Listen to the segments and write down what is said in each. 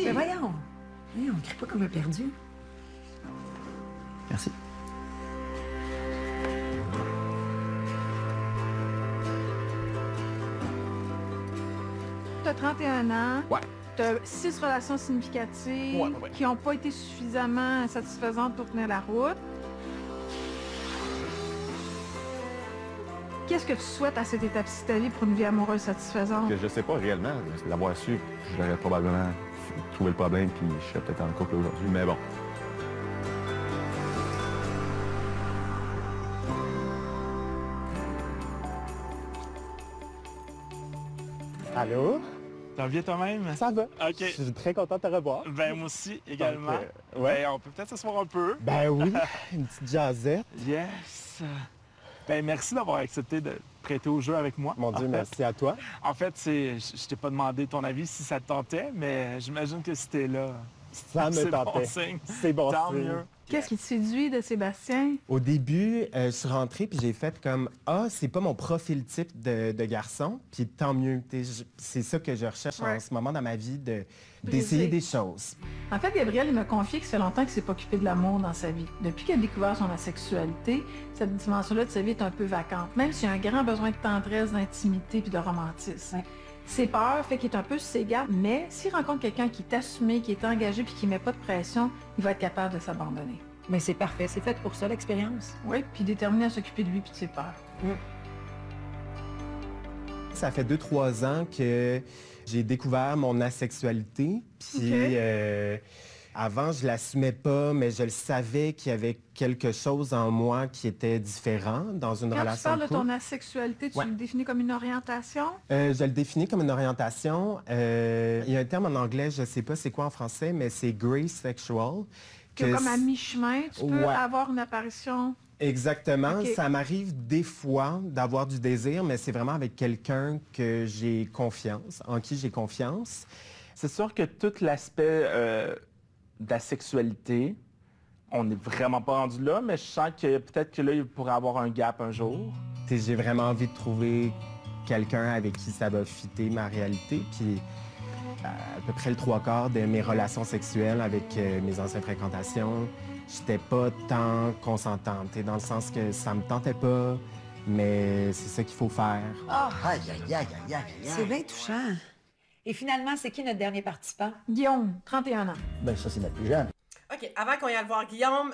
Mais voyons, on crie pas comme un perdu. Merci. Tu as 31 ans. Ouais. Tu as 6 relations significatives Ouais. qui n'ont pas été suffisamment satisfaisantes pour tenir la route. Qu'est-ce que tu souhaites à cette étape-ci de ta vie pour une vie amoureuse satisfaisante? Que je sais pas réellement. L'avoir su, j'aurais probablement trouvé le problème puis je serais peut-être en couple aujourd'hui, mais bon. Allô? Ça va bien toi-même? Ça va? OK. Je suis très content de te revoir. Ben moi aussi, également. Donc, ouais. Ben, on peut peut-être s'asseoir un peu. Ben oui, une petite jazzette. Yes! Ben merci d'avoir accepté de te prêter au jeu avec moi. Mon Dieu, en fait. merci à toi. En fait, je t'ai pas demandé ton avis si ça te tentait, mais j'imagine que si t'es là, Ça me c'est bon tentait. signe. C'est bon Tant signe. mieux. Qu'est-ce qui te séduit de Sébastien? Au début, je suis rentrée puis j'ai fait comme ah, c'est pas mon profil type de garçon, puis tant mieux. C'est ça que je recherche Ouais. en ce moment dans ma vie, Briser. d'essayer des choses. En fait, Gabriel, il m'a confié que ça fait longtemps qu'il s'est pas occupé de l'amour dans sa vie. Depuis qu'il a découvert son asexualité, cette dimension-là de sa vie est un peu vacante, même s'il y a un grand besoin de tendresse, d'intimité puis de romantisme. Ouais. Ses peurs fait qu'il est un peu sur ses gardes, mais s'il rencontre quelqu'un qui est assumé, qui est engagé puis qui met pas de pression, il va être capable de s'abandonner. Mais c'est parfait, c'est fait pour ça, l'expérience. Oui, puis déterminé à s'occuper de lui puis de ses peurs. Ça fait 2-3 ans que j'ai découvert mon asexualité. Puis Ok. avant, je l'assumais pas, mais je le savais qu'il y avait quelque chose en moi qui était différent dans une Quand tu relation parles de de ton couple. asexualité, tu Ouais. le définis comme une orientation? Je le définis comme une orientation. Il y a un terme en anglais, je sais pas c'est quoi en français, mais c'est grey sexual. Que comme à mi-chemin, tu peux Ouais. avoir une apparition. Exactement. Ok. Ça m'arrive des fois d'avoir du désir, mais c'est vraiment avec quelqu'un que j'ai confiance, en qui j'ai confiance. C'est sûr que tout l'aspect de la sexualité, on n'est vraiment pas rendu là, mais je sens que peut-être que là, il pourrait avoir un gap un jour. J'ai vraiment envie de trouver quelqu'un avec qui ça va fitter ma réalité. Puis à peu près le 3/4 de mes relations sexuelles avec mes anciennes fréquentations, j'étais pas tant consentante. Dans le sens que ça me tentait pas, mais c'est ça qu'il faut faire. Aïe, aïe, aïe, aïe, aïe, aïe. C'est bien touchant. Et finalement, c'est qui notre dernier participant? Guillaume, 31 ans. Ben ça, c'est notre plus jeune. OK, avant qu'on y aille voir Guillaume,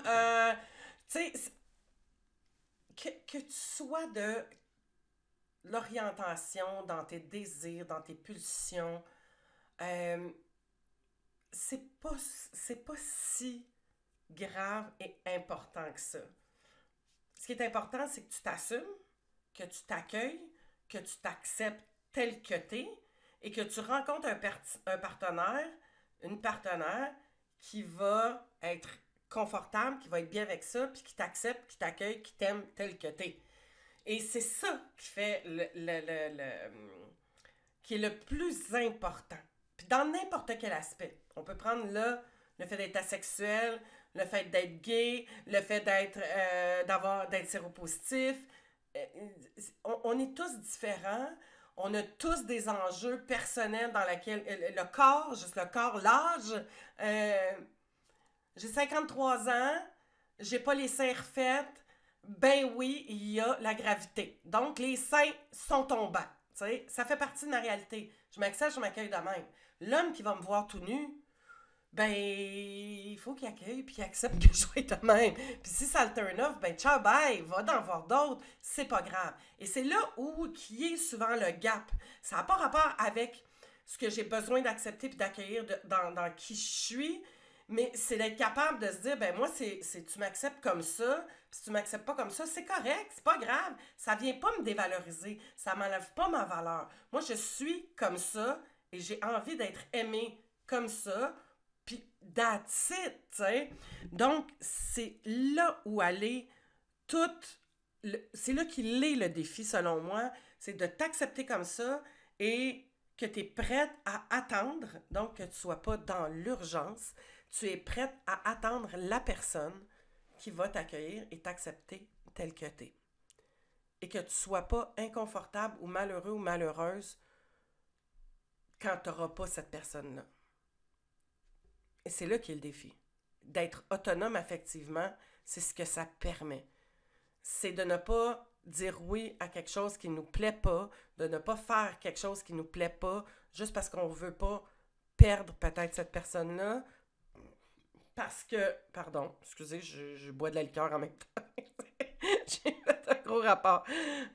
tu sais, que tu sois de l'orientation dans tes désirs, dans tes pulsions, c'est pas si grave et important que ça. Ce qui est important, c'est que tu t'assumes, que tu t'accueilles, que tu t'acceptes tel que t'es et que tu rencontres un partenaire, une partenaire qui va être confortable, qui va être bien avec ça, puis qui t'accepte, qui t'accueille, qui t'aime tel que t'es. Et c'est ça qui fait qui est le plus important. Puis dans n'importe quel aspect. On peut prendre là le fait d'être asexuel, le fait d'être gay, le fait d'être séropositif. On est tous différents. On a tous des enjeux personnels dans lesquels le corps, juste le corps, l'âge. J'ai 53 ans, j'ai pas les seins refaits. Ben oui, il y a la gravité. Donc, les seins sont tombants. T'sais, ça fait partie de ma réalité. Je m'accepte, je m'accueille de même. L'homme qui va me voir tout nu, ben, il faut qu'il accueille puis qu'il accepte que je sois de même. Puis si ça le turn off, ben ciao, bye, va d'en voir d'autres, c'est pas grave. Et c'est là où qui est souvent le gap. Ça n'a pas rapport avec ce que j'ai besoin d'accepter puis d'accueillir dans qui je suis, mais c'est d'être capable de se dire, ben moi, c'est tu m'acceptes comme ça, puis si tu m'acceptes pas comme ça, c'est correct, c'est pas grave. Ça vient pas me dévaloriser, ça m'enlève pas ma valeur. Moi, je suis comme ça et j'ai envie d'être aimée comme ça. Puis, that's it, tu sais. Donc, c'est là où aller c'est là qu'il est le défi, selon moi, c'est de t'accepter comme ça et que tu es prête à attendre, donc que tu ne sois pas dans l'urgence, tu es prête à attendre la personne qui va t'accueillir et t'accepter tel que tu es. Et que tu ne sois pas inconfortable ou malheureux ou malheureuse quand tu n'auras pas cette personne-là. Et c'est là qu'est le défi. D'être autonome affectivement, c'est ce que ça permet. C'est de ne pas dire oui à quelque chose qui ne nous plaît pas, de ne pas faire quelque chose qui ne nous plaît pas, juste parce qu'on ne veut pas perdre peut-être cette personne-là. Parce que, pardon, excusez, je bois de la liqueur en même temps. J'ai fait un gros rapport.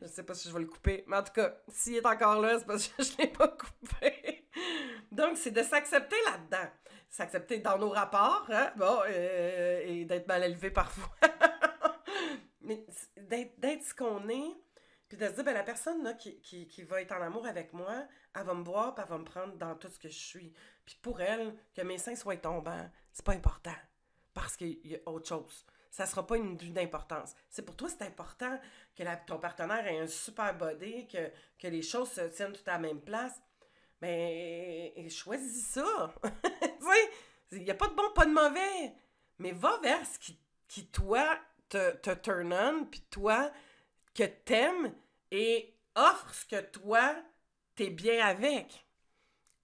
Je ne sais pas si je vais le couper, mais en tout cas, s'il est encore là, c'est parce que je ne l'ai pas coupé. Donc, c'est de s'accepter là-dedans. S'accepter dans nos rapports, hein, bon, et d'être mal élevé parfois. Mais d'être ce qu'on est, puis de se dire, ben, la personne là, qui va être en amour avec moi, elle va me voir, puis elle va me prendre dans tout ce que je suis. Puis pour elle, que mes seins soient tombants, c'est pas important, parce qu'il y a autre chose. Ça sera pas une d'importance. C'est pour toi, c'est important que ton partenaire ait un super body, que les choses se tiennent tout à la même place. Mais choisis ça. Tu sais, il n'y a pas de bon, pas de mauvais. Mais va vers ce qui toi, te turn on, puis toi, que t'aimes, et offre ce que toi, t'es bien avec.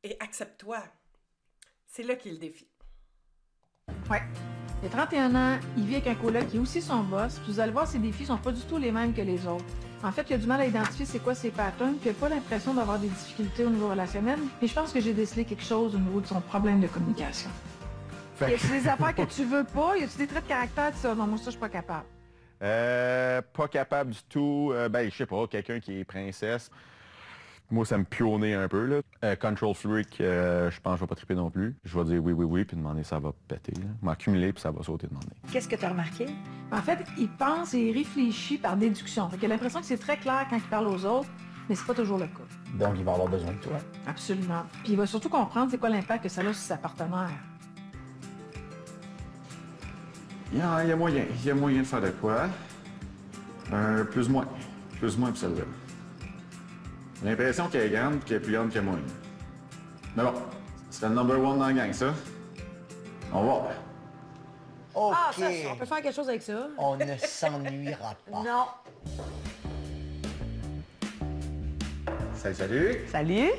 Et accepte-toi. C'est là qu'est le défi. Ouais. Il a 31 ans, il vit avec un coloc qui est aussi son boss, puis vous allez voir, ses défis sont pas du tout les mêmes que les autres. En fait, il a du mal à identifier c'est quoi ses patterns, puis il n'a pas l'impression d'avoir des difficultés au niveau relationnel, mais je pense que j'ai décelé quelque chose au niveau de son problème de communication. Y a-tu des affaires que tu veux pas? Y a-tu des traits de caractère? Tu dis, non, moi, ça, je suis pas capable. Pas capable du tout. Ben, je sais pas, quelqu'un qui est princesse. Moi, ça me pionne un peu, là. Control freak, je pense que je vais pas triper non plus. Je vais dire oui, puis demander ça va péter, là. M'accumuler, puis ça va sauter demander. Qu'est-ce que tu as remarqué? En fait, il pense et il réfléchit par déduction. Fait qu'il a l'impression que c'est très clair quand il parle aux autres, mais c'est pas toujours le cas. Donc, il va avoir besoin de toi. Absolument. Puis il va surtout comprendre c'est quoi l'impact que ça a sur sa partenaire. Il y a moyen de faire de quoi. Plus moins pour celle-là. J'ai l'impression qu'elle est grande et qu'elle est plus grande que moi. Mais bon, c'est le number one dans la gang, ça. On va voir. OK. Ah, ça, on peut faire quelque chose avec ça. On ne s'ennuiera pas. Non. Salut. Salut?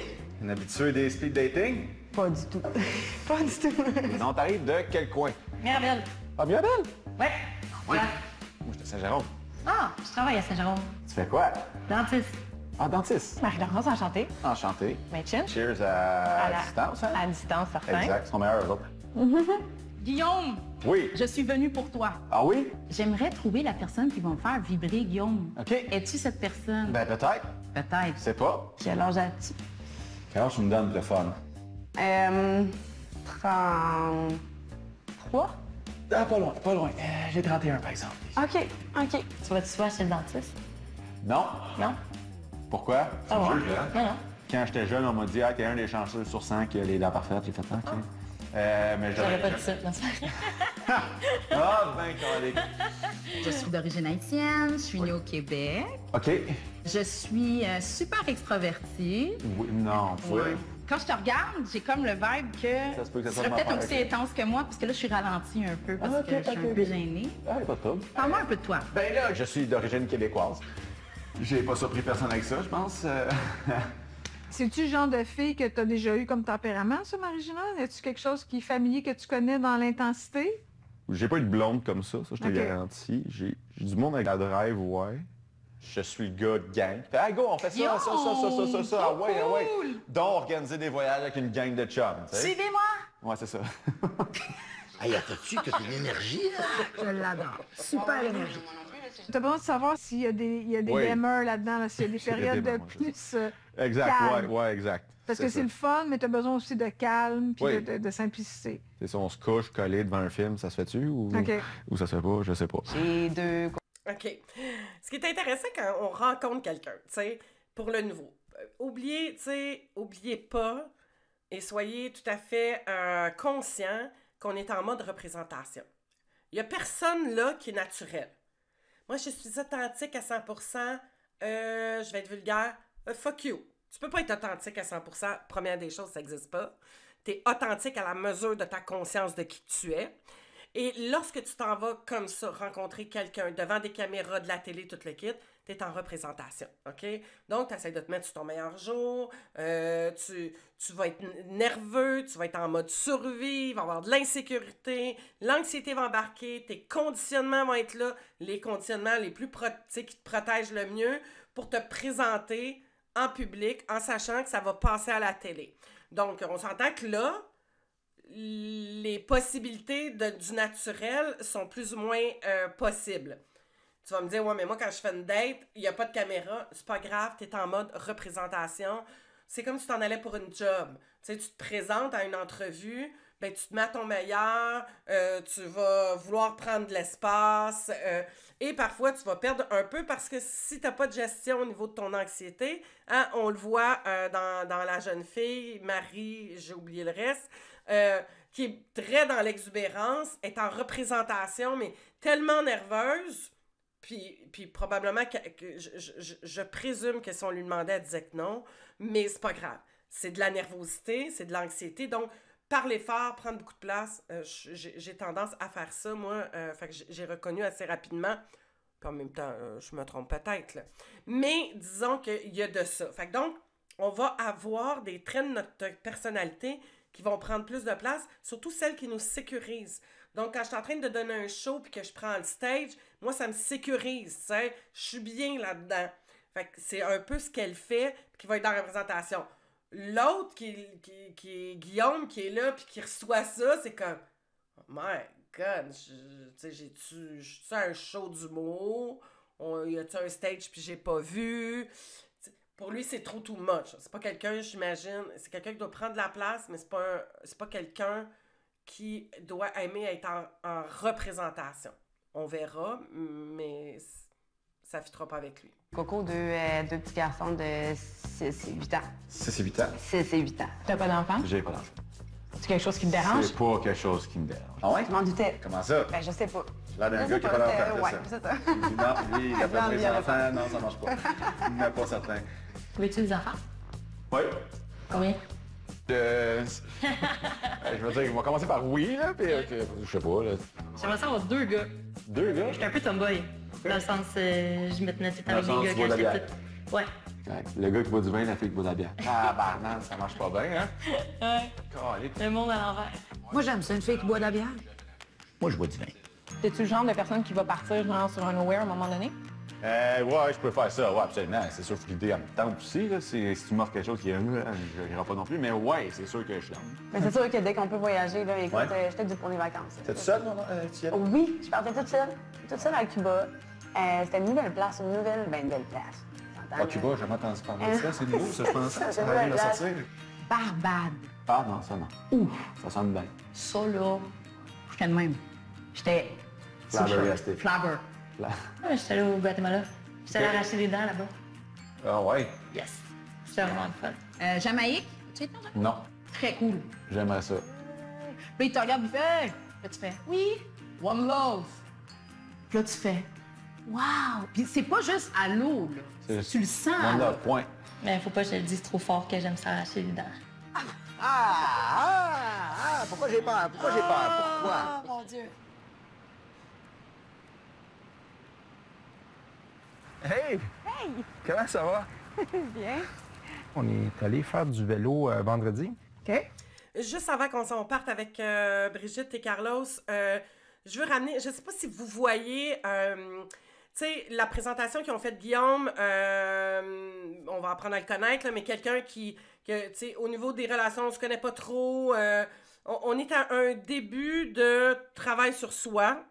Un habitué des speed dating? Pas du tout. Pas du tout. Non, t'arrives de quel coin? Mirabelle. Ah, Mirabelle? Ouais. Oui. Moi, j'étais à Saint-Jérôme. Ah, je travaille à Saint-Jérôme. Tu fais quoi? Dentiste. Ah, dentiste. Marie-Laurence, enchantée. Enchanté. Mädchen. Cheers à distance, hein? À distance, certain. Exact, ils sont meilleurs, eux autres. Guillaume, Oui. je suis venue pour toi. Ah oui? J'aimerais trouver la personne qui va me faire vibrer, Guillaume. OK. Es-tu cette personne? Ben, peut-être. Peut-être. Je sais pas. Quel âge as-tu? Quel âge tu me donnes pour le fun? 33? Ah, pas loin. J'ai 31, par exemple. OK. Tu vas-tu souvent chez le dentiste? Non. Non? Pourquoi? Ah ouais? Hein? Non. Quand j'étais jeune, on m'a dit « Ah, t'es un des chanceux sur 100 qui a les dents parfaites. » J'ai fait « OK. Mais J'aurais pas dit ça. Non, Ah, ben, calique. Je suis d'origine haïtienne, je suis née au Québec. OK. Je suis super extravertie. Oui, non, oui. Quand je te regarde, j'ai comme le vibe que Ça se peut que ça tu soit serais ma peut-être part, aussi ok. intense que moi, parce que là, je suis ralentie un peu, parce Ah, ok, que je suis ok, un peu ok. gênée. Ah, y a pas de trouble. Parle-moi un peu de toi. Ben là, je suis d'origine québécoise. J'ai pas surpris personne avec ça, je pense. C'est-tu le genre de fille que tu as déjà eu comme tempérament, ça, Marie-Jeanne? Est-ce quelque chose qui est familier que tu connais dans l'intensité? J'ai pas eu de blonde comme ça je te Ok. garantis. J'ai du monde avec la drive, ouais. Je suis le gars de gang. Fait, ah, go, on fait ça, Yo, ça. Ah ouais, ah ouais. cool. Donc, organiser des voyages avec une gang de chums, tu sais. Suivez-moi! Ouais, c'est ça. Hey, attends-tu que t'as une énergie, là? Je l'adore. Super énergie. Tu as besoin de savoir s'il y a des Oui. gamers là-dedans, là, s'il y a des S'il y a des périodes de moments, je plus... Exact, calme. ouais, exact. Parce que ça. c'est le fun, mais tu as besoin aussi de calme puis Oui. de simplicité. C'est ça, on se couche collé devant un film, ça se fait-tu ou OK. ça se fait pas, je sais pas. J'ai deux... OK. Ce qui est intéressant quand on rencontre quelqu'un, tu sais, pour le nouveau, oubliez pas et soyez tout à fait conscient qu'on est en mode représentation. Il y a personne là qui est naturel. Moi, je suis authentique à 100%, je vais être vulgaire, fuck you. Tu peux pas être authentique à 100%, première des choses, ça n'existe pas. Tu es authentique à la mesure de ta conscience de qui tu es. Et lorsque tu t'en vas comme ça, rencontrer quelqu'un devant des caméras, de la télé, tout le kit, tu es en représentation, OK? Donc, tu essaies de te mettre sur ton meilleur jour, tu vas être nerveux, tu vas être en mode survie, il va y avoir de l'insécurité, l'anxiété va embarquer, tes conditionnements vont être là, les conditionnements les plus qui te protègent le mieux pour te présenter en public en sachant que ça va passer à la télé. Donc, on s'entend que là, les possibilités du naturel sont plus ou moins possibles. Tu vas me dire, ouais, mais moi, quand je fais une date, il n'y a pas de caméra, c'est pas grave, tu es en mode représentation. C'est comme si tu t'en allais pour une job. Tu sais, tu te présentes à une entrevue, ben, tu te mets à ton meilleur, tu vas vouloir prendre de l'espace, et parfois, tu vas perdre un peu parce que si tu n'as pas de gestion au niveau de ton anxiété, hein, on le voit dans la jeune fille, Marie, j'ai oublié le reste, qui est très dans l'exubérance, est en représentation, mais tellement nerveuse, puis probablement que je présume que si on lui demandait, elle disait que non, mais c'est pas grave. C'est de la nervosité, c'est de l'anxiété, donc parler fort, prendre beaucoup de place, j'ai tendance à faire ça, moi, fait que j'ai reconnu assez rapidement, puis en même temps, je me trompe peut-être, là. Mais disons qu'il y a de ça. Fait que donc, on va avoir des traits de notre personnalité qui vont prendre plus de place, surtout celles qui nous sécurisent. Donc, quand je suis en train de donner un show puis que je prends le stage, moi, ça me sécurise, tu sais. Je suis bien là-dedans. Fait que c'est un peu ce qu'elle fait puis qui va être dans la représentation. L'autre, qui est Guillaume, qui est là puis qui reçoit ça, c'est comme « Oh my God, tu sais, j'ai-tu un show d'humour? Y a-tu un stage puis j'ai pas vu? » Pour lui, c'est trop too much. C'est pas quelqu'un, j'imagine, c'est quelqu'un qui doit prendre de la place, mais c'est pas quelqu'un qui doit aimer être en représentation. On verra, mais ça ne fitera pas avec lui. Coco, deux petits garçons de 6 et 8 ans. 6 et 8 ans? 6 et 8 ans. T'as pas d'enfant? J'ai pas d'enfant. C'est quelque chose qui te dérange? C'est pas quelque chose qui me dérange. Ah ouais? Je m'en doutais. Comment ça? Ben, je sais pas. Là, d'un Je gars sais qui a pas d'enfant, ouais, c'est c'est ça. ça. Non, lui, il a pas des enfants, non, ça marche pas. Il n'est pas certain. Veux-tu des enfants? Oui. Combien? Je veux dire, on va commencer par oui, là, puis je sais pas, là. J'aimerais ça avoir 2 gars. 2 gars? J'étais un peu tomboy. Dans le sens, je me tenais tout le temps avec Dans le des sens, gars tu bois quand de la j'étais petite. Ouais. Ouais, le gars qui boit du vin, la fille qui boit de la bière. Ah, bah non, ça marche pas bien, hein? Ouais. Calé. Le monde à l'envers. Moi, j'aime ça, une fille qui boit de la bière. Moi, je bois du vin. T'es-tu le genre de personne qui va partir genre sur un nowhere à un moment donné? Ouais, je peux faire ça, ouais, absolument. C'est sûr que l'idée, elle me tente aussi, là. Si tu m'offres quelque chose qui est je n'irai pas non plus, mais ouais, c'est sûr que je suis dans. Mais c'est sûr que dès qu'on peut voyager, là, écoute, Ouais. j'étais due pour les vacances. T'es toute seule, Oui, je partais toute seule à Cuba. C'était une nouvelle place, une nouvelle place. Ah, Cuba, j'ai jamais entendu parler de ça. C'est nouveau, ça, je pense. C'est Ça une va nouvelle de place. sortir. Barbade. Ah non, ça non. Ouf. Ça sonne bien. Ça, là, j'étais de même. J'étais... Flabbergasté. Flabber. Là. Ouais, j'étais allée au Guatemala. J'étais allée arracher les dents là-bas. Ah ouais? Yes. C'était vraiment le fun. Jamaïque, tu sais, non? Non, Très cool. j'aimerais ça. Puis il te regarde, il fait... Là, tu fais, oui, one love. Puis là, tu fais, wow. Puis c'est pas juste à l'eau, là. Tu le sens. One là. love, point. Mais faut pas que je le dise trop fort que j'aime ça arracher les dents. Pourquoi j'ai peur? Pourquoi j'ai peur? Pourquoi? Ah, mon Dieu. Hey! Hey! Comment ça va? Bien. On est allé faire du vélo vendredi. OK. Juste avant qu'on parte avec Brigitte et Carlos, je veux ramener, je sais pas si vous voyez, tu sais, la présentation qu'ils ont faite Guillaume, on va apprendre à le connaître, là, mais quelqu'un tu sais, au niveau des relations, on se connaît pas trop, on est à un début de travail sur soi,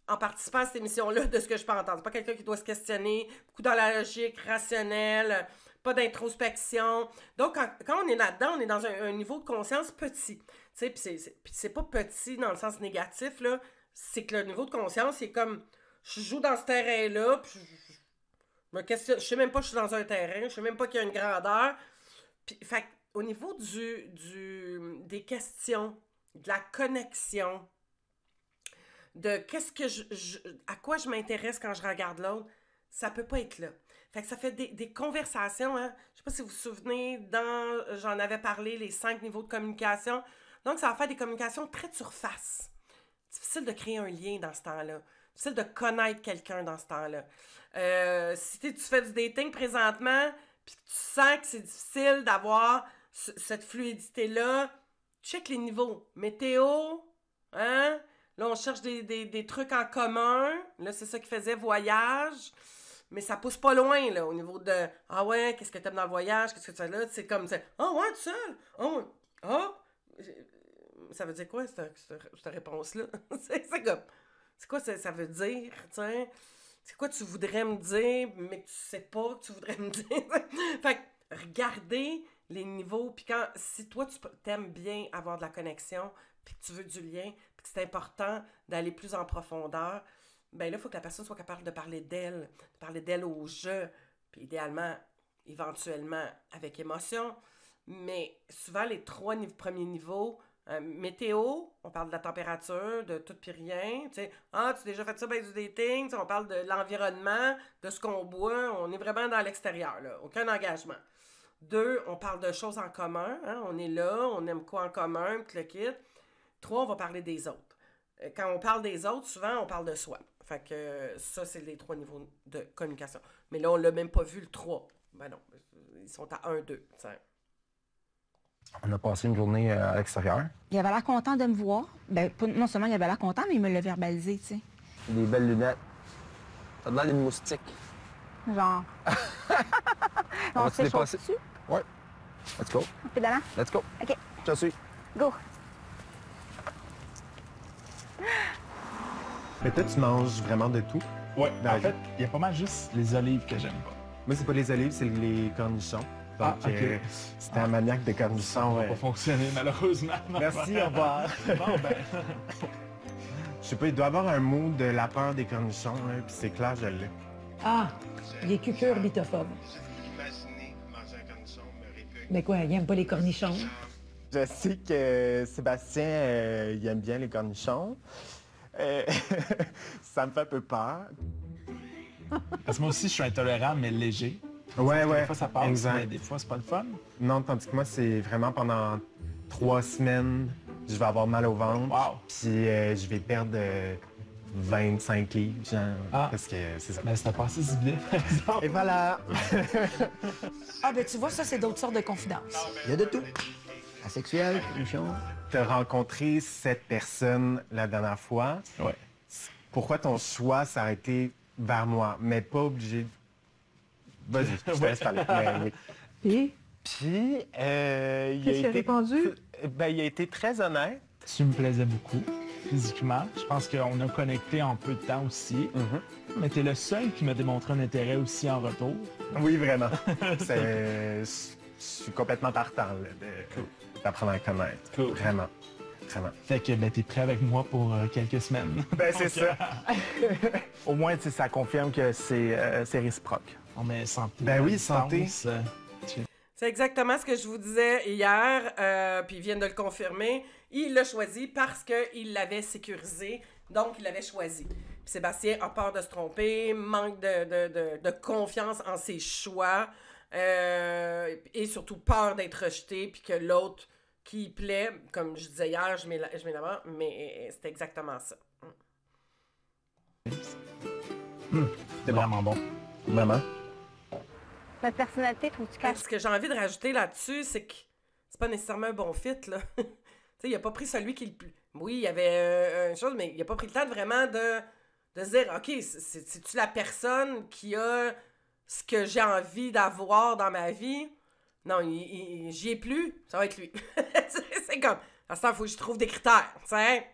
en participant à cette émission-là, de ce que je peux entendre. C'est pas quelqu'un qui doit se questionner, beaucoup dans la logique rationnelle, pas d'introspection. Donc, quand on est là-dedans, on est dans un niveau de conscience petit. Tu sais, puis c'est pas petit dans le sens négatif, là. C'est que le niveau de conscience, c'est comme, je joue dans ce terrain-là, puis je me questionne, je sais même pas que je suis dans un terrain, je sais même pas qu'il y a une grandeur. Puis, fait au niveau des questions, de la connexion, de qu'est-ce que à quoi je m'intéresse quand je regarde l'autre, ça peut pas être là. Fait que ça fait des conversations, hein. Je sais pas si vous vous souvenez, j'en avais parlé, les 5 niveaux de communication. Donc, ça va faire des communications très de surface. Difficile de créer un lien dans ce temps-là. difficile de connaître quelqu'un dans ce temps-là. Si tu fais du dating présentement, puis tu sens que c'est difficile d'avoir cette fluidité-là, check les niveaux. Météo, hein? Là, on cherche des trucs en commun. Là, c'est ça qui faisait voyage. Mais ça pousse pas loin, là, au niveau de « Ah ouais, qu'est-ce que t'aimes dans le voyage? Qu'est-ce que tu as là? » C'est comme « Ah ouais, tout seul? Oh, ah! » Ça veut dire quoi, cette réponse-là? c'est comme... C'est quoi ça veut dire, t'sais? C'est quoi tu voudrais me dire, mais que tu sais pas que tu voudrais me dire? Fait que, regardez les niveaux, puis si toi, tu t'aimes bien avoir de la connexion, puis que tu veux du lien, puis que c'est important d'aller plus en profondeur, ben là, il faut que la personne soit capable de parler d'elle au jeu, puis idéalement, éventuellement, avec émotion. Mais souvent, les 3 premiers niveaux, météo, on parle de la température, de tout puis rien. Tu sais, tu as déjà fait ça, ben du dating. On parle de l'environnement, de ce qu'on boit. On est vraiment dans l'extérieur, là. Aucun engagement. 2, on parle de choses en commun. Hein? On est là, on aime quoi en commun, tout le kit. 3, on va parler des autres. Quand on parle des autres, souvent, on parle de soi. Fait que ça, c'est les 3 niveaux de communication. Mais là, on l'a même pas vu, le 3. Ben non, ils sont à 1, 2. T'sais. On a passé une journée à l'extérieur. Il avait l'air content de me voir. Ben, non seulement il avait l'air content, mais il me l'a verbalisé, tu sais. Des belles lunettes. T'as l'air d'une moustique. Genre. On se fait chaud dessus? Ouais. Let's go. On fait dedans? Let's go. OK. Je te suis. Go. Mais toi, tu manges vraiment de tout? Ouais, en fait, il y a pas mal juste les olives que j'aime pas. Moi, c'est pas les olives, c'est les cornichons. Donc, OK. c'était un maniaque de cornichons. Ça va pas fonctionner, malheureusement. Merci, au revoir. Bon, ben... Je sais pas, il doit y avoir un mot de la peur des cornichons, là, puis c'est clair, je l'ai. Ah, il est cucurbitophobe. Mais quoi, il aime pas les cornichons? Je sais que Sébastien, il aime bien les cornichons. Ça me fait un peu peur. Parce que moi aussi, je suis intolérant, mais léger. Ouais. Des fois, ça passe, exact. mais des fois, c'est pas le fun. Non, tandis que moi, c'est vraiment pendant 3 semaines, je vais avoir mal au ventre. Wow. Puis je vais perdre 25 livres, genre, parce que c'est ça. Mais c'était pas assez ciblé, par exemple. Et voilà! Ah, ben tu vois, ça, c'est d'autres sortes de confidences. Il y a de tout. Asexuel, cornichon. T'as rencontré cette personne la dernière fois. Ouais. Pourquoi ton choix s'est été vers moi, mais pas obligé... Vas-y, je te laisse parler. Mais oui. Puis, il a été... répondu? Ben, il a été très honnête. Tu me plaisais beaucoup, physiquement. Je pense qu'on a connecté en peu de temps aussi. Mais t'es le seul qui m'a démontré un intérêt aussi en retour. Oui, vraiment. Je suis complètement partant d'apprendre à connaître. Cool. Vraiment. Vraiment. Fait que ben, t'es prêt avec moi pour quelques semaines. Ben, c'est ça. Au moins, ça confirme que c'est réciproque. On met santé. Ben oui, santé. C'est exactement ce que je vous disais hier, puis ils viennent de le confirmer. Il l'a choisi parce qu'il l'avait sécurisé, donc il l'avait choisi. Puis Sébastien a peur de se tromper, manque de confiance en ses choix, et surtout peur d'être rejeté, puis que l'autre qui plaît, comme je disais hier, je mets l'avant, mais c'est exactement ça. C'est vraiment bon. Vraiment. Notre personnalité, trouves-tu que... Ce que j'ai envie de rajouter là-dessus, c'est que c'est pas nécessairement un bon fit, là. Tu sais, il a pas pris celui qui... Oui, il y avait une chose, mais il a pas pris le temps de vraiment de se dire, OK, c'est-tu la personne qui a ce que j'ai envie d'avoir dans ma vie? Non, j'y ai plus, ça va être lui. C'est comme, à ce temps, il faut que je trouve des critères, tu sais.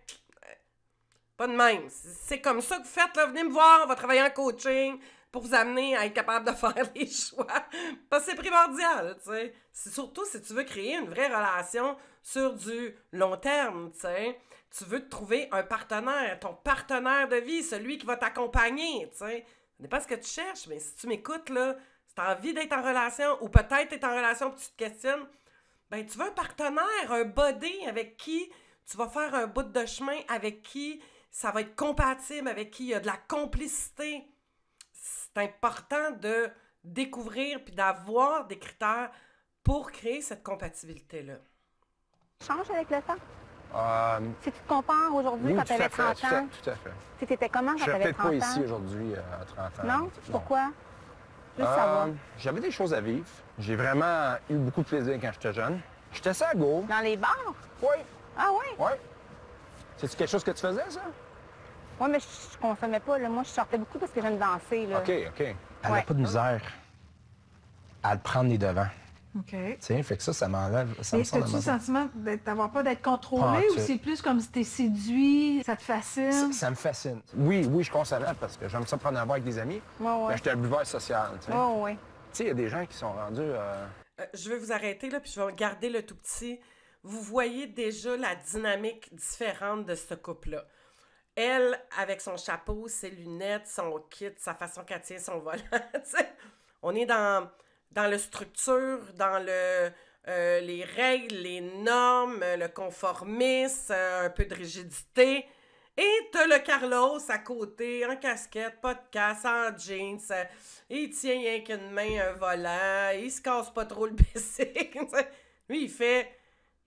Pas de même. C'est comme ça que vous faites, là. Venez me voir, on va travailler en coaching pour vous amener à être capable de faire les choix. Parce que c'est primordial, tu sais. C'est surtout si tu veux créer une vraie relation sur du long terme, tu sais. Tu veux te trouver un partenaire, ton partenaire de vie, celui qui va t'accompagner, tu sais. Ça dépend ce que tu cherches, mais si tu m'écoutes, là, si tu as envie d'être en relation, ou peut-être t'es en relation et tu te questionnes, ben tu veux un partenaire, un buddy avec qui tu vas faire un bout de chemin, avec qui ça va être compatible, avec qui il y a de la complicité. C'est important de découvrir puis d'avoir des critères pour créer cette compatibilité-là. Change avec le temps. Si tu te compares aujourd'hui Oui, quand tout tu à avais fait, 30 ans, tout à fait. tu étais comment quand Je tu serais avais peut-être 30 pas ans? ici aujourd'hui à 30 ans. Non? Pourquoi? Juste savoir. J'avais des choses à vivre. J'ai vraiment eu beaucoup de plaisir quand j'étais jeune. J'étais ça à go. Dans les bars? Oui. Ah oui? Oui. C'est-tu quelque chose que tu faisais, ça? Oui, mais je consommais pas. Là. Moi, je sortais beaucoup parce que j'aime danser. Là. OK, OK. Elle n'a Ouais. pas de misère à te prendre les devants. OK. Tu sais, fait que ça m'enlève. Ça me Mais semble as-tu le sentiment d'avoir peur d'être contrôlé Ah, ou tu- c'est plus comme si t'es séduit, ça te fascine? Ça me fascine. Oui, je consommais parce que j'aime ça prendre un verre avec des amis. Ouais, ouais. Mais j'étais un buveur social, tu sais. Ouais, ouais. Tu sais, il y a des gens qui sont rendus... Je vais vous arrêter, là, puis je vais garder le tout petit. Vous voyez déjà la dynamique différente de ce couple-là. Elle, avec son chapeau, ses lunettes, son kit, sa façon qu'elle tient son volant, tu sais. On est dans la structure, dans les règles, les normes, le conformisme, un peu de rigidité. Et t'as le Carlos à côté, en casquette, pas de casse, en jeans. Il tient rien qu'une main un volant. Il se casse pas trop le bicycle. Lui,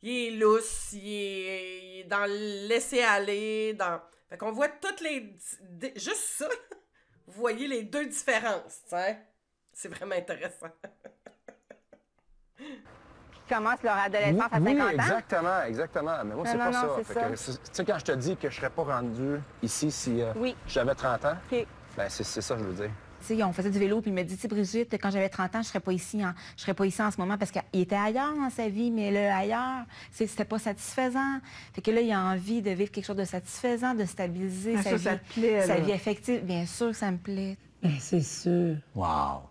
il est lousse, il est dans le laisser-aller. Fait qu'on voit toutes les... Juste ça, vous voyez les deux différences, t'sais. C'est vraiment intéressant. Qui commencent leur adolescence à 50 ans? exactement. Mais moi, c'est Non, pas non, ça. c'est Fait ça. que, tu sais, quand je te dis que je serais pas rendu ici si Oui. j'avais 30 ans, OK. ben c'est ça que je veux dire. Tu sais, on faisait du vélo, puis il me dit, tu sais, Brigitte, quand j'avais 30 ans, je serais pas ici en ce moment parce qu'il était ailleurs dans sa vie, mais là, ailleurs, c'était pas satisfaisant. Fait que là, il a envie de vivre quelque chose de satisfaisant, de stabiliser Ah, sa ça vie, te plaît, sa là. vie affective. Bien sûr que ça me plaît. C'est sûr. Wow!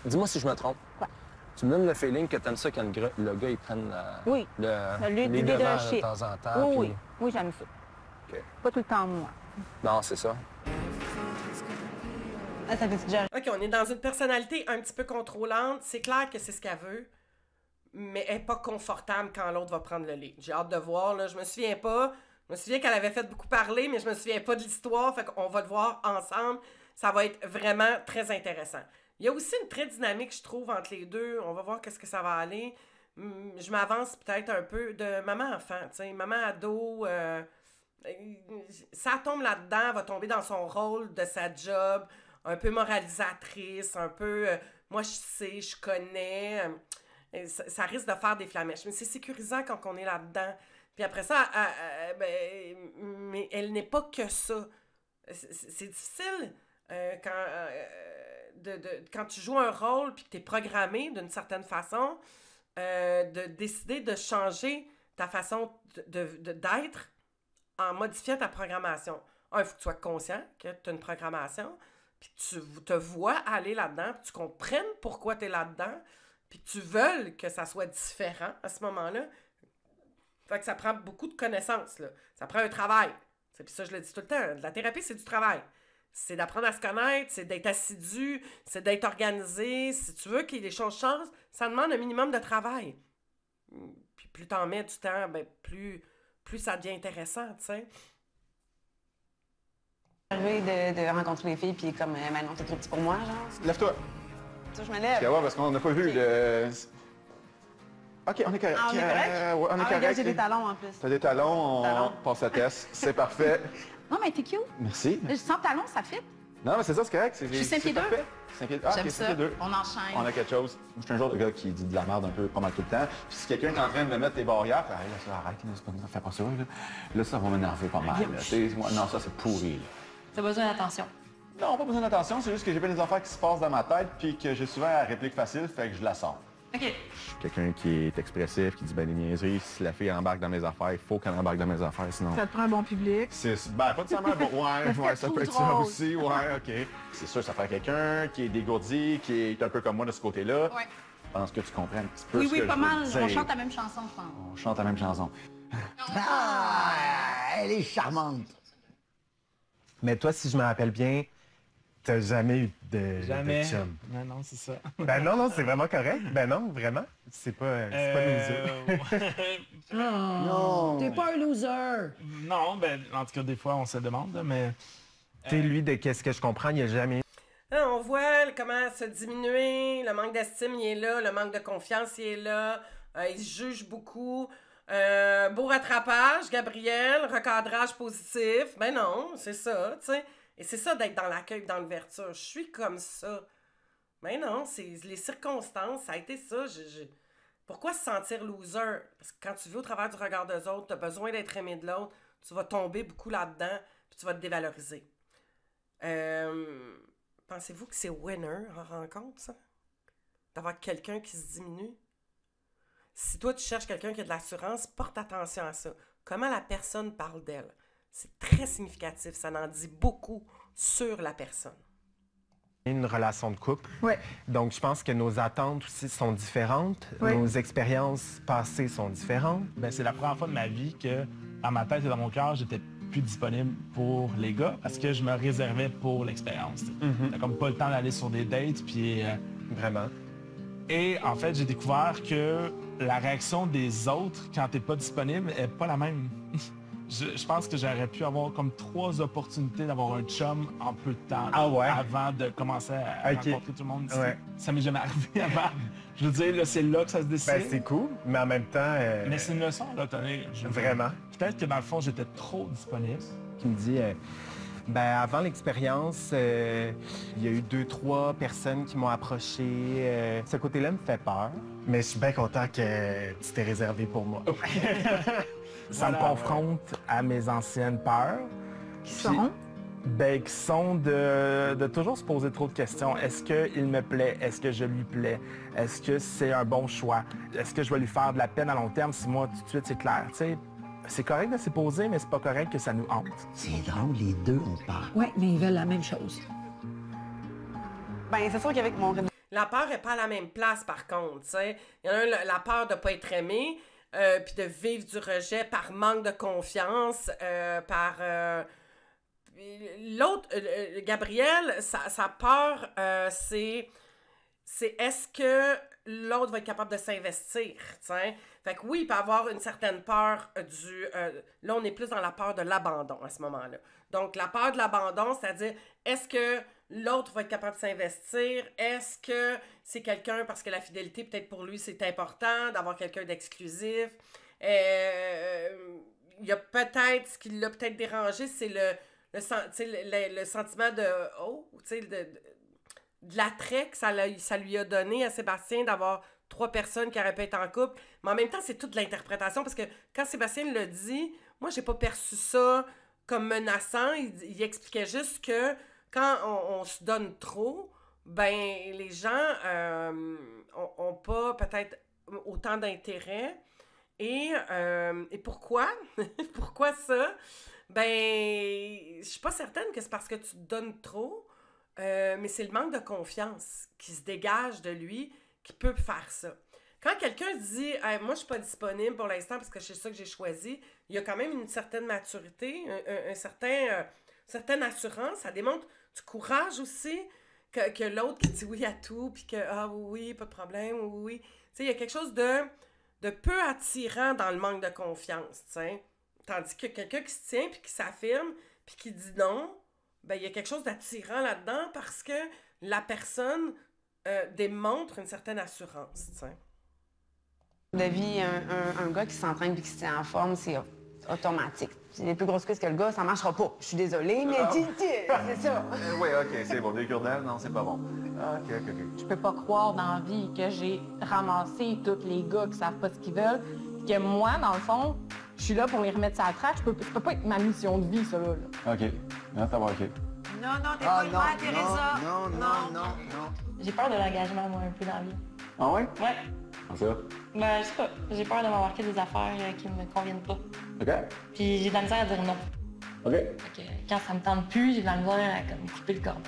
Dis-moi si je me trompe. Quoi? Tu me donnes le feeling que t'aimes ça quand le gars, il prenne Oui. les devants de leadership. temps en temps. Oui, puis- oui. Oui, j'aime ça. OK. Pas tout le temps moi. Non, c'est ça. Ah, ça fait déjà... OK, on est dans une personnalité un petit peu contrôlante. C'est clair que c'est ce qu'elle veut, mais elle n'est pas confortable quand l'autre va prendre le lead. J'ai hâte de voir, là. Je me souviens pas. Je me souviens qu'elle avait fait beaucoup parler, mais je me souviens pas de l'histoire. Fait qu'on va le voir ensemble. Ça va être vraiment très intéressant. Il y a aussi une très dynamique, je trouve, entre les deux. On va voir qu'est-ce que ça va aller. Je m'avance peut-être un peu de maman-enfant, tu sais, maman-ado. Ça tombe là-dedans, elle va tomber dans son rôle de sa job, un peu moralisatrice, un peu moi je sais, je connais. Ça risque de faire des flamèches. Mais c'est sécurisant quand on est là-dedans. Puis après ça, mais elle n'est pas que ça. C'est difficile quand tu joues un rôle puis que tu es programmé d'une certaine façon, de décider de changer ta façon d'être en modifiant ta programmation. Il faut que tu sois conscient que tu as une programmation, puis que tu te vois aller là-dedans, puis tu comprennes pourquoi tu es là-dedans, puis que tu veuilles que ça soit différent à ce moment-là. Fait que ça prend beaucoup de connaissances, là. Ça prend un travail. Puis ça, je le dis tout le temps, la thérapie, c'est du travail. C'est d'apprendre à se connaître, c'est d'être assidu, c'est d'être organisé. Si tu veux que les choses changent, ça demande un minimum de travail. Puis plus t'en mets du temps, ben plus ça devient intéressant, tu sais. Arrivé de rencontrer les filles, puis comme, Manon, t'es trop petit pour moi, genre. Lève-toi. Ça, je me lève. Ouais, parce qu'on n'a pas vu de... OK, on est correct. Ah, on est correct? Ouais, on est Ah, correct. regarde, j'ai des talons en plus. T'as des talons, on Talons. passe la test. C'est parfait. Non, mais t'es cute. Merci. Sans talon, ça fit. Non, mais c'est ça, c'est correct. Je suis 5 pieds 2. 5 pieds... Ah, J'aime OK, ça. 5 pieds 2. On enchaîne. On a quelque chose. Moi, je suis un genre de gars qui dit de la merde un peu pas mal tout le temps. Puis si quelqu'un est en train de me mettre des barrières, fait, hey, là, ça, arrête, là, c'est pas... fais pas ça. Là, ça va m'énerver pas mal. Là. Moi, non, ça, c'est pourri. Là. T'as besoin d'attention. Non, pas besoin d'attention, c'est juste que j'ai bien des affaires qui se passent dans ma tête puis que j'ai souvent la réplique facile, fait que je la sors. OK. Je suis quelqu'un qui est expressif, qui dit ben des niaiseries. Si la fille embarque dans mes affaires, il faut qu'elle embarque dans mes affaires, sinon... Ça te prend un bon public. Ben, pas nécessairement bon. Ouais, ça peut être ça drôle. aussi, ouais, OK. C'est sûr, ça fait quelqu'un qui est dégourdi, qui est un peu comme moi de ce côté-là. Ouais. Je pense que tu comprends un petit peu Oui, ce que pas je veux mal. dire. On chante la même chanson, je pense. On chante la même chanson. Ah, elle est charmante. Mais toi, si je me rappelle bien, t'as jamais eu de chum. Non, non, c'est ça. Ben non, c'est vraiment correct. Ben non, vraiment. C'est pas loser. Non. T'es pas un loser. Non, ben, en tout cas, des fois, on se demande, mais... Tu sais, lui, de qu'est-ce que je comprends, il a jamais... Hein, on voit comment se diminuer, le manque d'estime, il est là, le manque de confiance, il est là, il se juge beaucoup. Beau rattrapage, Gabriel, recadrage positif. Ben non, c'est ça, tu sais. Et c'est ça d'être dans l'accueil, dans l'ouverture. Je suis comme ça. Ben non, c'est les circonstances, ça a été ça. Pourquoi se sentir loser? Parce que quand tu vis au travers du regard des autres, tu as besoin d'être aimé de l'autre, tu vas tomber beaucoup là-dedans, puis tu vas te dévaloriser. Pensez-vous que c'est winner en rencontre, ça? D'avoir quelqu'un qui se diminue? Si toi, tu cherches quelqu'un qui a de l'assurance, porte attention à ça. Comment la personne parle d'elle? C'est très significatif. Ça en dit beaucoup sur la personne. Une relation de couple. Ouais. Donc, je pense que nos attentes aussi sont différentes. Ouais. Nos expériences passées sont différentes. Ben, c'est la première fois de ma vie que, dans ma tête et dans mon cœur, j'étais plus disponible pour les gars parce que je me réservais pour l'expérience. T'as comme pas le temps d'aller sur des dates, puis... Vraiment. Et en fait, j'ai découvert que la réaction des autres quand t'es pas disponible est pas la même. Je pense que j'aurais pu avoir comme 3 opportunités d'avoir un chum en peu de temps avant de commencer à rencontrer tout le monde. Ouais. Ça m'est jamais arrivé avant. Je veux dire, là, c'est là que ça se décide. Ben, c'est cool, mais en même temps... Mais c'est une leçon, là, tenez. Vraiment. Peut-être que dans le fond, j'étais trop disponible. Qui me dit... Ben, avant l'expérience, il y a eu 2-3 personnes qui m'ont approché. Ce côté-là me fait peur, mais je suis bien content que tu t'es réservé pour moi. Ça me confronte à mes anciennes peurs. Qui sont? Ben, qui sont de toujours se poser trop de questions. Est-ce qu'il me plaît? Est-ce que je lui plais? Est-ce que c'est un bon choix? Est-ce que je vais lui faire de la peine à long terme si moi, tout de suite, c'est clair? Tu sais, c'est correct de s'y poser, mais c'est pas correct que ça nous hante. C'est drôle, les deux, on parle. Oui, mais ils veulent la même chose. Ben, c'est sûr qu'avec mon... La peur n'est pas à la même place, par contre, tu sais. Il y en a un, la peur de ne pas être aimé, puis de vivre du rejet par manque de confiance, L'autre, Gabriel, sa peur, c'est est-ce que l'autre va être capable de s'investir, t'sais? Fait que oui, il peut avoir une certaine peur du... là, on est plus dans la peur de l'abandon à ce moment-là. Donc, la peur de l'abandon, c'est-à-dire, est-ce que l'autre va être capable de s'investir? Est-ce que c'est quelqu'un, parce que la fidélité, peut-être pour lui, c'est important, d'avoir quelqu'un d'exclusif? Il y a peut-être, ce qui l'a peut-être dérangé, c'est le sentiment de... Oh, tu sais, de l'attrait que ça lui a donné à Sébastien d'avoir 3 personnes qui auraient pu être en couple. Mais en même temps, c'est toute l'interprétation, parce que quand Sébastien le dit, moi, j'ai pas perçu ça comme menaçant. Il expliquait juste que quand on se donne trop, ben les gens ont pas peut-être autant d'intérêt. Et pourquoi? Pourquoi ça? Ben, je suis pas certaine que c'est parce que tu te donnes trop, mais c'est le manque de confiance qui se dégage de lui qui peut faire ça. Quand quelqu'un dit hey, « moi, je suis pas disponible pour l'instant parce que c'est ça que j'ai choisi », il y a quand même une certaine maturité, certaine assurance. Ça démontre du courage aussi que l'autre qui dit oui à tout, puis que « ah oui, pas de problème, oui ». Tu sais, il y a quelque chose de peu attirant dans le manque de confiance, tu sais. Tandis que quelqu'un qui se tient, puis qui s'affirme, puis qui dit non, ben il y a quelque chose d'attirant là-dedans parce que la personne démontre une certaine assurance, tu sais. De vie, un gars qui s'entraîne et qui se tient en forme, c'est automatique. Si les plus grosses cuisses que le gars, ça marchera pas. Je suis désolée, mais c'est ça. Oui, OK, c'est bon. Des cure-dents, non, c'est pas bon. OK. Je peux pas croire dans la vie que j'ai ramassé tous les gars qui savent pas ce qu'ils veulent, que moi, dans le fond, je suis là pour les remettre sur la traque. Je peux pas être ma mission de vie, ça, là. OK. Non, ça va, OK. Non, t'es pas le mère, Teresa. Non. J'ai peur de l'engagement, moi, un peu dans la vie. Ah ouais? Ouais. Comment ça? Ben, je sais pas. J'ai peur de m'embarquer des affaires qui me conviennent pas. OK. Puis j'ai de la misère à dire non. OK. Fait que quand ça me tente plus, j'ai de la misère à comme, couper le cordon.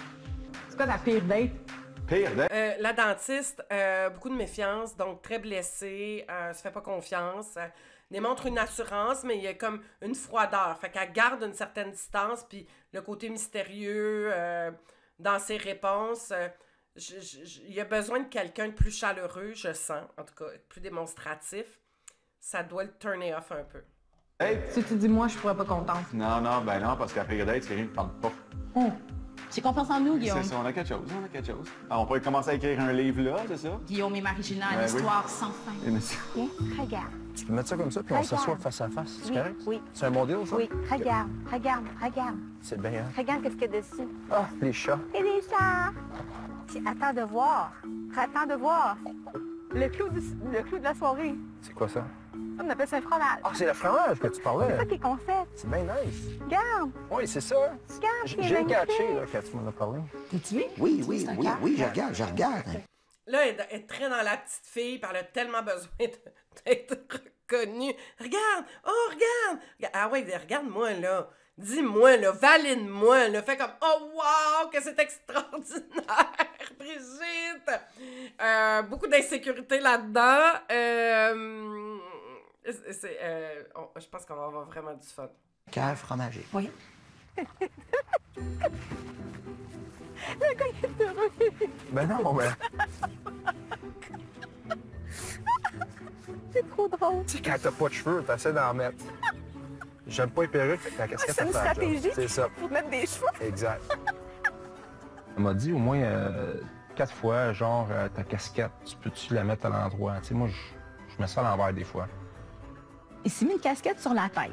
C'est quoi ta pire date? Pire date? La dentiste, beaucoup de méfiance, donc très blessée, se fait pas confiance, démontre une assurance, mais il y a comme une froideur. Fait qu'elle garde une certaine distance, puis le côté mystérieux dans ses réponses... il y a besoin de quelqu'un de plus chaleureux, je sens, en tout cas, plus démonstratif. Ça doit le turner off un peu. Hey. Si tu dis moi, je pourrais pas contente. Non, parce qu'après date, c'est quelqu'un qui ne tente pas. J'ai confiance en nous, Guillaume. C'est ça, on a quelque chose. Alors, on pourrait commencer à écrire un livre là, c'est ça? Guillaume et Marie-Gina, Ben une histoire sans fin. Oui. Regarde. Tu peux mettre ça comme ça, puis on s'assoit face à face. C'est correct? Oui. C'est un bon deal, ça? Oui. Regarde, regarde, regarde. C'est bien, hein? Regarde qu'est-ce qu'il y a dessus. Ah, les chats. Et les chats. Attends de voir. Attends de voir. Le clou de la soirée. C'est quoi ça? On appelle ça un fromage. Ah, c'est le fromage que tu parlais. C'est ça qui est concept. C'est bien nice. Regarde. Oui, c'est ça. Regarde, J'ai catché, là, quand tu m'en as parlé. T'as-tu vu? Oui, je regarde. Là, elle est très dans la petite fille, puis elle a tellement besoin d'être reconnue. Regarde! Oh, regarde! Ah ouais, regarde-moi, là. Dis-moi, là, valide-moi, là. Fais comme, oh, wow, que c'est extraordinaire, Brigitte! Beaucoup d'insécurité là-dedans. Je pense qu'on va avoir vraiment du fun. Cœur fromager. Oui. Le gars, il est heureux. Ben non, mais... C'est trop drôle. Tu sais, quand t'as pas de cheveux, t'essaies d'en mettre. J'aime pas les perruques, fait que la casquette, C'est une ça fait la job. stratégie C'est ça. pour mettre des cheveux. Exact. Elle m'a dit au moins 4 fois, genre, ta casquette, tu peux-tu la mettre à l'endroit? Tu sais, moi, je mets ça à l'envers des fois. Il s'est mis une casquette sur la tête.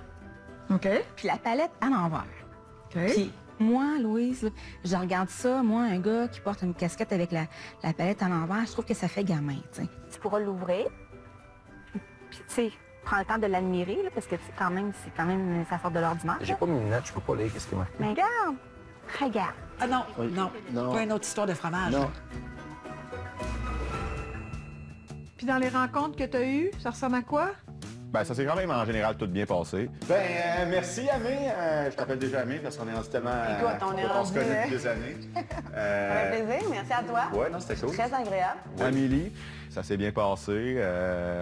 OK. Puis la palette à l'envers. OK. Puis moi, Louise, là, je regarde ça, moi, un gars qui porte une casquette avec la palette à l'envers, je trouve que ça fait gamin, tu sais. Tu pourras l'ouvrir, puis tu sais, prends le temps de l'admirer, là, parce que c'est quand même, ça sort de l'ordinaire. J'ai pas mes lunettes, je peux pas lire qu'est-ce qu'il y a marqué. Mais regarde, regarde. Ah non, Oui. non, pas une autre histoire de fromage. Non. Puis dans les rencontres que tu as eues, ça ressemble à quoi? Ben, ça s'est quand même en général tout bien passé. Ben, merci Amé. Je t'appelle déjà Amé parce qu'on est rendu tellement... Écoute, on est rendu, se connaît hein? depuis des années. Ça fait plaisir, merci à toi. Ouais, non, c'était cool. Très agréable. Amélie, ça s'est bien passé.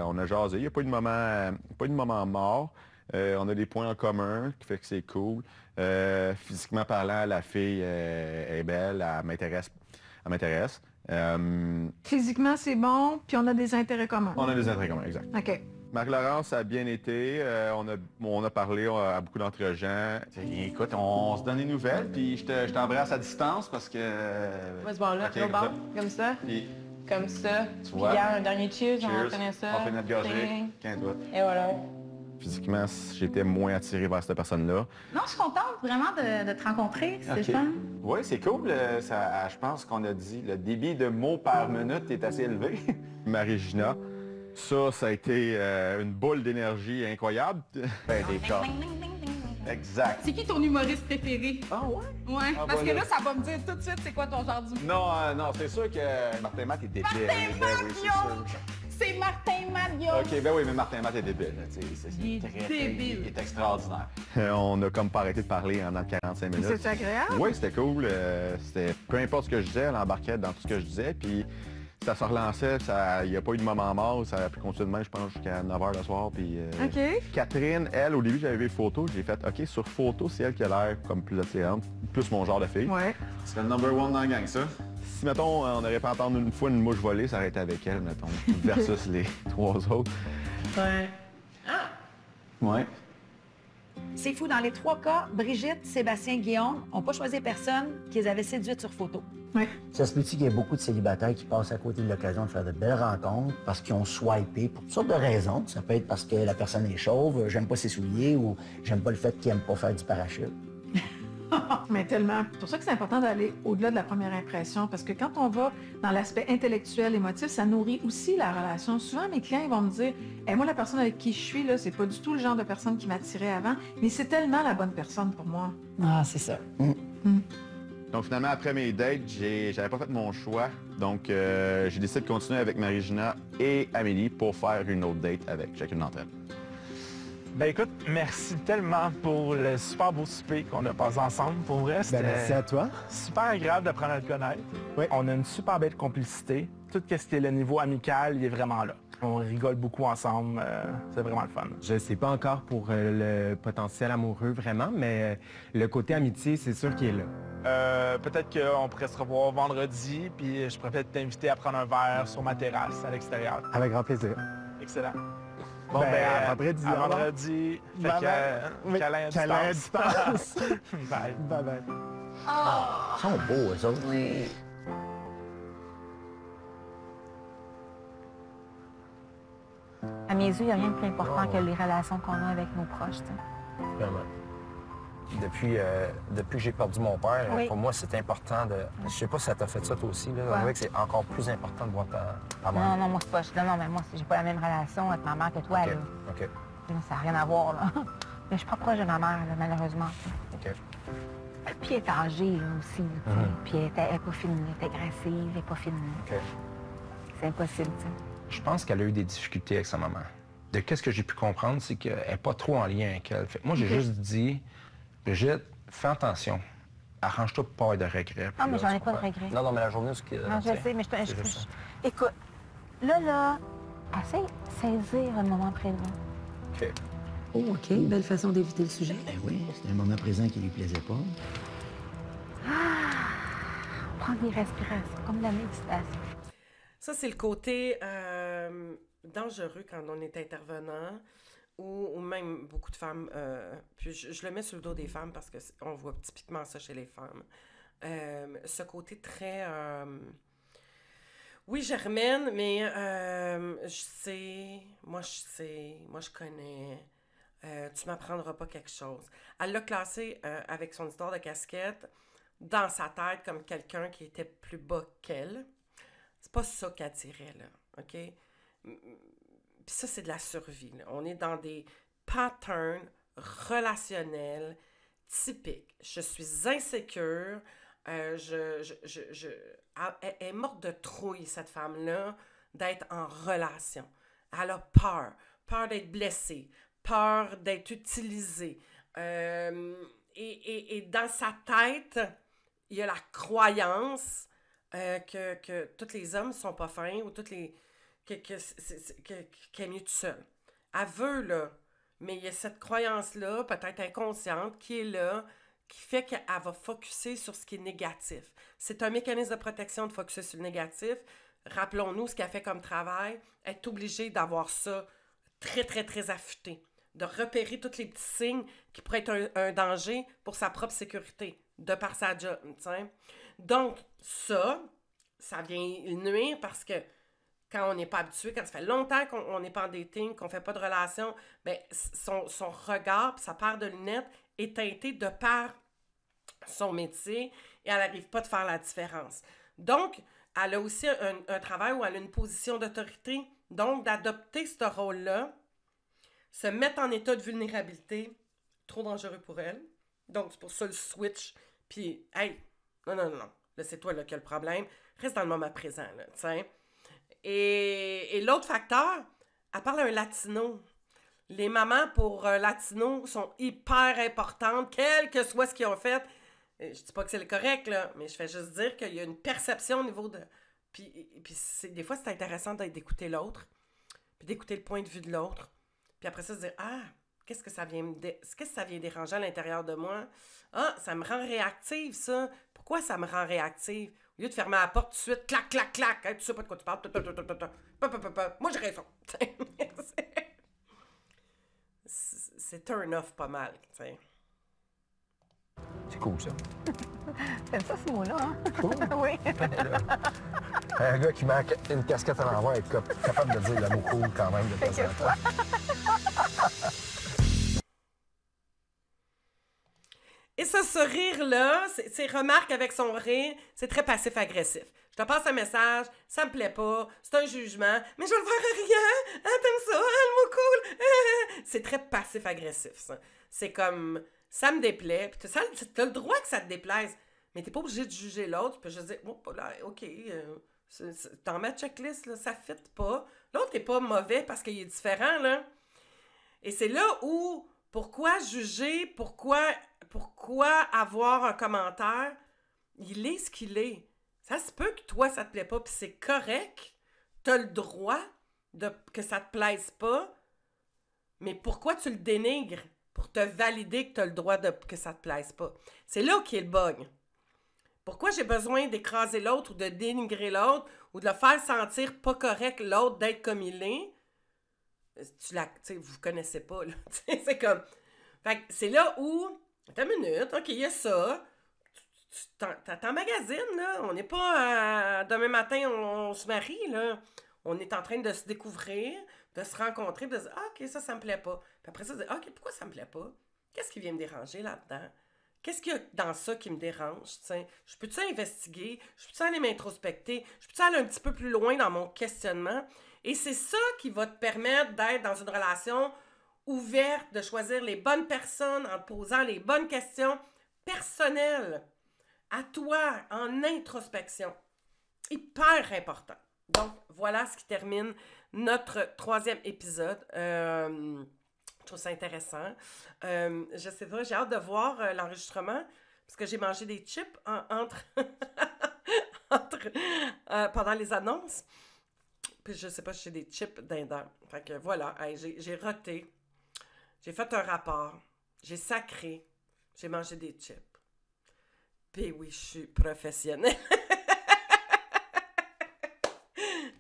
On a jasé. Il n'y a pas eu de moment mort. On a des points en commun qui fait que c'est cool. Physiquement parlant, la fille est belle, elle m'intéresse. Physiquement, c'est bon, puis on a des intérêts communs. On a des intérêts communs, exact. OK. Marc-Laurence, ça a bien été. On a parlé à beaucoup d'entre gens. Écoute, on se donne des nouvelles, puis je t'embrasse à distance parce que... On va se voir là, Ok, comme ça. Puis, Comme ça. Tu Puis vois. regarde, un dernier cheers, on cheers, reconnaît ça. on fait notre gorgée. Ding. 15 doigts. Et voilà. Physiquement, j'étais moins attiré vers cette personne-là. Non, je suis contente vraiment de te rencontrer, Stéphane. Oui, c'est cool. Je pense qu'on a dit le débit de mots par minute est assez élevé. Marie-Gina, ça a été une boule d'énergie incroyable. Ben, des cas. Exact. C'est qui ton humoriste préféré? Ah ouais? Ouais, Ah, parce voilà. que là, ça va me dire tout de suite c'est quoi ton genre d'humour. Non, c'est sûr que Martin Matt est débile. Martin Ben oui, c'est sûr. C'est Martin Matt, OK, ben oui, mais Martin Matt est débile. Là, Il est débile. Il est extraordinaire. On a comme pas arrêté de parler pendant 45 minutes. C'était agréable? Oui, c'était cool. Peu importe ce que je disais, elle embarquait dans tout ce que je disais. Puis ça se relançait. Il n'y a pas eu de moment mort. Ça a pu continuer demain, je pense, jusqu'à 9h le soir. Puis, OK. Catherine, elle, au début, j'avais vu les photos. J'ai fait, OK, sur photo, c'est elle qui a l'air comme plus attirante, plus mon genre de fille. Ouais. C'est le number one dans la gang, ça. Si, mettons, on n'aurait pas entendu une fois une mouche voler, ça aurait été avec elle, mettons, versus les 3 autres. Ouais. Ouais. C'est fou, dans les 3 cas, Brigitte, Sébastien, Guillaume n'ont pas choisi personne qu'ils avaient séduite sur photo. Oui. Ça se peut-tu qu'il y ait beaucoup de célibataires qui passent à côté de l'occasion de faire de belles rencontres parce qu'ils ont swipé pour toutes sortes de raisons. Ça peut être parce que la personne est chauve, j'aime pas ses souliers ou j'aime pas le fait qu'il aime pas faire du parachute. Mais tellement. C'est pour ça que c'est important d'aller au-delà de la première impression, parce que quand on va dans l'aspect intellectuel, émotif, ça nourrit aussi la relation. Souvent, mes clients ils vont me dire hey, moi, la personne avec qui je suis, là, c'est pas du tout le genre de personne qui m'attirait avant, mais c'est tellement la bonne personne pour moi. Ah, c'est ça. Donc finalement, après mes dates, j'avais pas fait mon choix. Donc j'ai décidé de continuer avec Marie-Gina et Amélie pour faire une autre date avec chacune d'entre elles. Ben écoute, merci tellement pour le super beau souper qu'on a passé ensemble. Pour vrai, c'était merci à toi. super agréable d'apprendre à te connaître. Oui. On a une super belle complicité. Tout ce qui est le niveau amical, il est vraiment là. On rigole beaucoup ensemble. C'est vraiment le fun. Je sais pas encore pour le potentiel amoureux vraiment, mais le côté amitié, c'est sûr qu'il est là. Peut-être qu'on pourrait se revoir vendredi, puis je pourrais peut-être t'inviter à prendre un verre sur ma terrasse à l'extérieur. Avec grand plaisir. Excellent. Bon, à vendredi. À vendredi. Fait que, câlin à distance. Bye. Bye bye. Ils sont beaux, eux autres. Oui. mes yeux, il n'y a rien de plus important que les relations qu'on a avec nos proches. T'sais. Vraiment. Depuis que j'ai perdu mon père, Oui. pour moi, c'est important de... Je sais pas si ça t'a fait ça toi aussi, là. On dirait que c'est encore plus important de voir ta mère. Non, moi, c'est pas... Non, mais moi, j'ai pas la même relation avec ma mère que toi, OK. là. OK. Ça n'a rien à voir, là. Mais je suis pas proche de ma mère, là, malheureusement. OK. Puis elle est âgée, là, aussi. Là, Puis elle est pas finie, elle est agressive, elle est pas finie. OK. C'est impossible, tu sais. Je pense qu'elle a eu des difficultés avec sa maman. De qu'est-ce que j'ai pu comprendre, c'est qu'elle n'est pas trop en lien avec elle. Fait que moi, j'ai juste dit, Brigitte, fais attention. Arrange-toi pour pas avoir de regrets. Ah, mais j'en ai pas de regrets. Non, mais la journée, Non, je sais, mais écoute, là, essaye de saisir le moment présent. OK. Oh, OK. Belle façon d'éviter le sujet. Ben oui, c'était un moment présent qui lui plaisait pas. Prendre des respirations, comme la méditation. Ça, c'est le côté dangereux quand on est intervenant ou même beaucoup de femmes. Puis je le mets sur le dos des femmes parce qu'on voit typiquement ça chez les femmes. Ce côté très... oui, Germaine, mais moi je connais... tu m'apprendras pas quelque chose. Elle l'a classé avec son histoire de casquette dans sa tête comme quelqu'un qui était plus bas qu'elle. C'est pas ça qu'elle dirait, là, OK? Puis ça, c'est de la survie, là. On est dans des patterns relationnels typiques. Je suis insécure. Elle est morte de trouille, cette femme-là, d'être en relation. Elle a peur. Peur d'être blessée. Peur d'être utilisée. Et dans sa tête, il y a la croyance que tous les hommes ne sont pas fins ou qu'elle est mieux toute seule. Elle veut, là, mais il y a cette croyance-là, peut-être inconsciente, qui est là, qui fait qu'elle va focusser sur ce qui est négatif. C'est un mécanisme de protection de focusser sur le négatif. Rappelons-nous ce qu'elle fait comme travail. Elle est obligée d'avoir ça très, très, très affûté. De repérer tous les petits signes qui pourraient être un danger pour sa propre sécurité, de par sa job, t'sais. Donc, ça vient nuire parce que quand on n'est pas habitué, quand ça fait longtemps qu'on n'est pas en dating, qu'on ne fait pas de relation, bien, son regard, sa paire de lunettes est teinté de par son métier et elle n'arrive pas à faire la différence. Donc, elle a aussi un travail où elle a une position d'autorité, donc d'adopter ce rôle-là, se mettre en état de vulnérabilité, trop dangereux pour elle. Donc, c'est pour ça le switch. Puis, hey, non. Là, c'est toi là, qui as le problème. Reste dans le moment présent, là, t'sais. Et l'autre facteur, elle parle à un latino. Les mamans pour latino sont hyper importantes, quel que soit ce qu'ils ont fait. Je dis pas que c'est le correct, là, mais je fais juste dire qu'il y a une perception au niveau de... Puis des fois, c'est intéressant d'écouter l'autre, puis d'écouter le point de vue de l'autre. Puis après ça, se dire, qu'est-ce que ça vient déranger à l'intérieur de moi? Ah, ça me rend réactive, ça. Pourquoi ça me rend réactive? Au lieu de fermer la porte tout de suite, clac, clac, clac, hey, tu sais pas de quoi tu parles, moi j'ai raison. C'est turn off pas mal, tu sais. C'est cool, ça. T'aimes ça, ce mot-là, hein? Cool. Oui. Un gars qui met une casquette à l'envers est capable de dire le mot cool quand même de temps en temps. Et ce rire-là, ces remarques avec son rire, c'est très passif-agressif. Je te passe un message, ça me plaît pas, c'est un jugement, mais je vais le faire à rien. Ah, t'aimes ça? Ah, le mot cool. C'est très passif-agressif, ça. C'est comme, ça me déplaît. Puis t'as le droit que ça te déplaise, mais t'es pas obligé de juger l'autre. Puis je dis, oh, là, OK, t'en mets checklist, là, ça fit pas. L'autre est pas mauvais parce qu'il est différent, là. Et c'est là où, pourquoi juger, pourquoi avoir un commentaire? Il est ce qu'il est. Ça se peut que toi, ça te plaît pas, puis c'est correct. T'as le droit que ça te plaise pas, mais pourquoi tu le dénigres? Pour te valider que t'as le droit que ça te plaise pas. C'est là qu'est le bug. Pourquoi j'ai besoin d'écraser l'autre ou de dénigrer l'autre ou de le faire sentir pas correct l'autre d'être comme il est? Vous connaissez pas, là. C'est comme... Fait que c'est là où... Attends une minute, OK, il y a ça. T'emmagasines, là. On n'est pas... demain matin, on se marie, là. On est en train de se découvrir. De se rencontrer, de se dire, ah, OK, ça me plaît pas. Puis après ça, de dire, OK, pourquoi ça me plaît pas? Qu'est-ce qui vient me déranger là-dedans? Qu'est-ce qu'il y a dans ça qui me dérange? T'sais? Je peux-tu investiguer? Je peux-tu aller m'introspecter? Je peux-tu aller un petit peu plus loin dans mon questionnement? Et c'est ça qui va te permettre d'être dans une relation ouverte, de choisir les bonnes personnes en te posant les bonnes questions personnelles, à toi, en introspection. Hyper important. Donc, voilà ce qui termine notre 3e épisode. Je trouve ça intéressant. Je sais pas, j'ai hâte de voir l'enregistrement, parce que j'ai mangé des chips pendant les annonces. Puis je sais pas si j'ai des chips dindans. Fait que voilà, hey, j'ai roté. J'ai fait un rapport. J'ai sacré. J'ai mangé des chips. Puis oui, je suis professionnelle.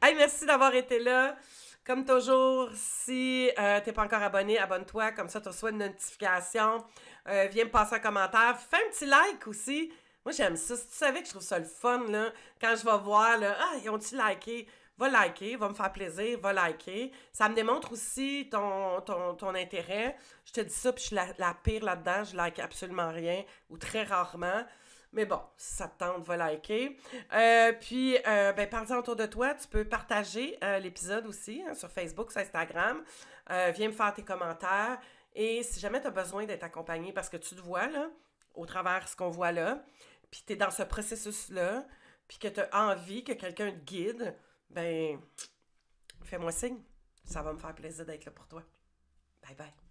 Hey, merci d'avoir été là. Comme toujours, si t'es pas encore abonné, abonne-toi. Comme ça, tu reçois une notification. Viens me passer un commentaire. Fais un petit like aussi. Moi, j'aime ça. Si tu savais que je trouve ça le fun, là, quand je vais voir, là, ils ont-tu liké? Va liker, va me faire plaisir, va liker. Ça me démontre aussi ton intérêt. Je te dis ça, puis je suis la pire là-dedans. Je like absolument rien, ou très rarement. Mais bon, si ça te tente, va liker. Puis, parle-en autour de toi. Tu peux partager l'épisode aussi sur Facebook, sur Instagram. Viens me faire tes commentaires. Et si jamais tu as besoin d'être accompagné, parce que tu te vois, là, au travers ce qu'on voit là, puis tu es dans ce processus-là, puis que tu as envie que quelqu'un te guide, ben, fais-moi signe. Ça va me faire plaisir d'être là pour toi. Bye bye.